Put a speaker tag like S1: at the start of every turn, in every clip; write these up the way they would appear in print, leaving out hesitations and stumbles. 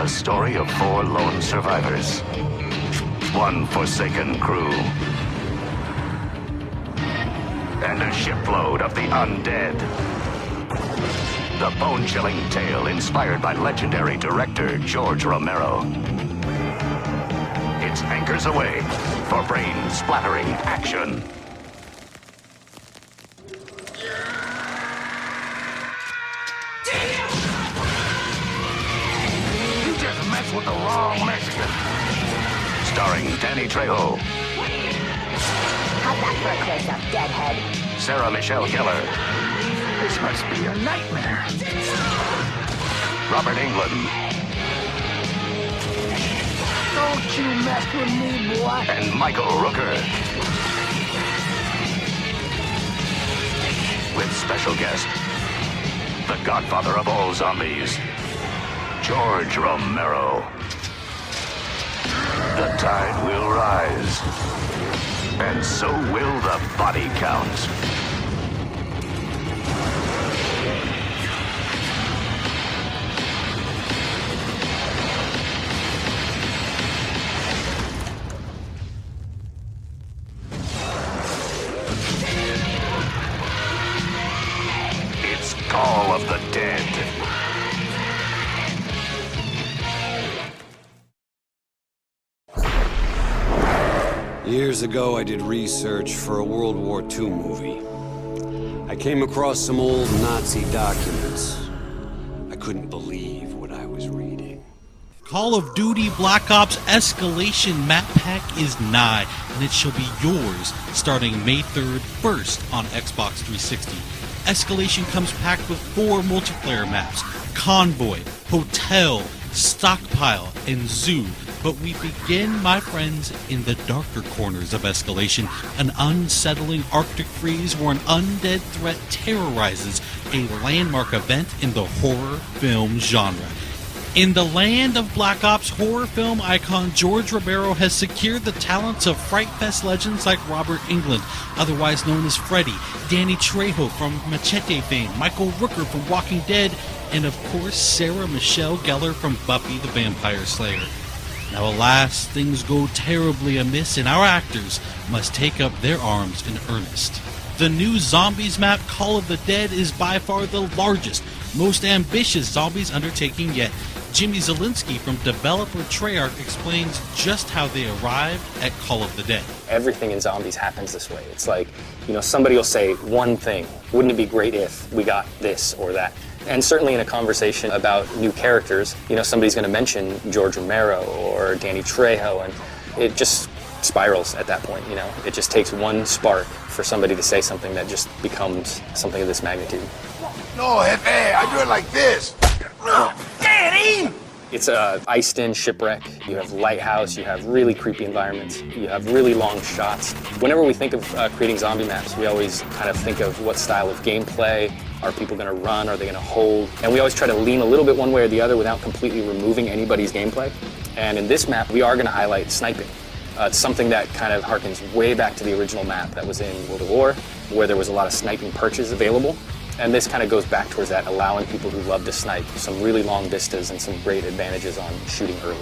S1: A story of 4 lone survivors. One forsaken crew. And a shipload of the undead. The bone-chilling tale inspired by legendary director George Romero. It's anchors away for brain-splattering action. You just messed with the wrong Mexican. Starring Danny Trejo.
S2: How's that for a close-up, deadhead?
S1: Sarah Michelle Gellar.
S3: This must be a nightmare.
S1: Robert Englund.
S3: Don't you mess with me, boy.
S1: And Michael Rooker. With special guest, the godfather of all zombies, George Romero. The tide will rise, and so will the body count. It's Call of the Dead.
S4: Years ago, I did research for a World War II movie. I came across some old Nazi documents. I couldn't believe what I was reading.
S5: Call of Duty Black Ops Escalation map pack is nigh, and it shall be yours starting May 3rd, first on Xbox 360. Escalation comes packed with 4 multiplayer maps: Convoy, Hotel, Stockpile, and Zoo. But we begin, my friends, in the darker corners of Escalation, an unsettling Arctic freeze where an undead threat terrorizes a landmark event in the horror film genre. In the land of Black Ops, horror film icon George Romero has secured the talents of Fright Fest legends like Robert Englund, otherwise known as Freddy, Danny Trejo from Machete fame, Michael Rooker from Walking Dead, and of course Sarah Michelle Gellar from Buffy the Vampire Slayer. Now alas, things go terribly amiss and our actors must take up their arms in earnest. The new Zombies map, Call of the Dead, is by far the largest, most ambitious zombies undertaking yet. Jimmy Zielinski from developer Treyarch explains just how they arrived at Call of the Dead.
S6: Everything in zombies happens this way. It's like, somebody will say one thing. Wouldn't it be great if we got this or that? And certainly in a conversation about new characters, somebody's going to mention George Romero or Danny Trejo, and it just spirals at that point. It just takes one spark for somebody to say something that just becomes something of this magnitude.
S7: No, Jefe, I do it like this. Daddy!
S6: It's a iced-in shipwreck. You have lighthouse, you have really creepy environments, you have really long shots. Whenever we think of creating zombie maps, we always kind of think of what style of gameplay. Are people going to run? Are they going to hold? And we always try to lean a little bit one way or the other without completely removing anybody's gameplay. And in this map, we are going to highlight sniping. It's something that kind of harkens way back to the original map that was in World of War, where there was a lot of sniping perches available. And this kind of goes back towards that, allowing people who love to snipe some really long vistas and some great advantages on shooting early.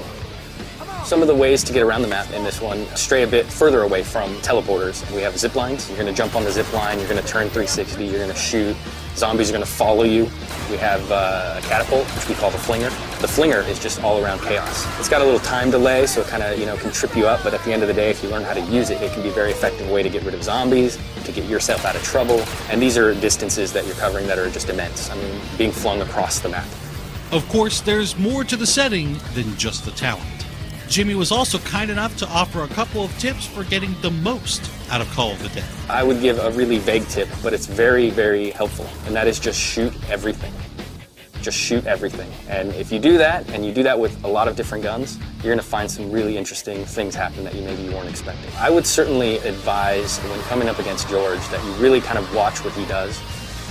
S6: Some of the ways to get around the map in this one stray a bit further away from teleporters. We have zip lines. You're going to jump on the zip line, you're going to turn 360, you're going to shoot. Zombies are going to follow you. We have a catapult, which we call the flinger. The flinger is just all around chaos. It's got a little time delay, so it kind of, can trip you up, but at the end of the day, if you learn how to use it, it can be a very effective way to get rid of zombies, to get yourself out of trouble. And these are distances that you're covering that are just immense. I mean, being flung across the map.
S5: Of course, there's more to the setting than just the talent. Jimmy was also kind enough to offer a couple of tips for getting the most out of Call of the Dead.
S6: I would give a really vague tip, but it's very, very helpful, and that is just shoot everything. Just shoot everything. And if you do that, and you do that with a lot of different guns, you're going to find some really interesting things happen that you maybe weren't expecting. I would certainly advise, when coming up against George, that you really kind of watch what he does,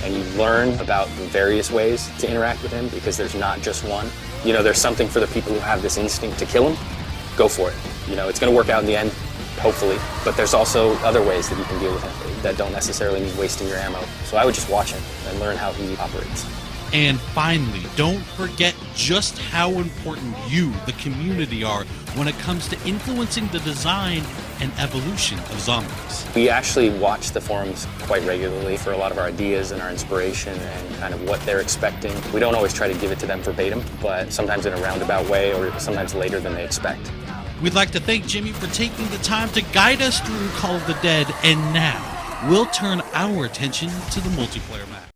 S6: and you learn about the various ways to interact with him, because there's not just one. There's something for the people who have this instinct to kill him. Go for it. It's going to work out in the end, hopefully, but there's also other ways that you can deal with him that don't necessarily mean wasting your ammo. So I would just watch him and learn how he operates.
S5: And finally, don't forget just how important you, the community, are when it comes to influencing the design and evolution of zombies.
S6: We actually watch the forums quite regularly for a lot of our ideas and our inspiration and kind of what they're expecting. We don't always try to give it to them verbatim, but sometimes in a roundabout way or sometimes later than they expect.
S5: We'd like to thank Jimmy for taking the time to guide us through Call of the Dead, and now we'll turn our attention to the multiplayer map.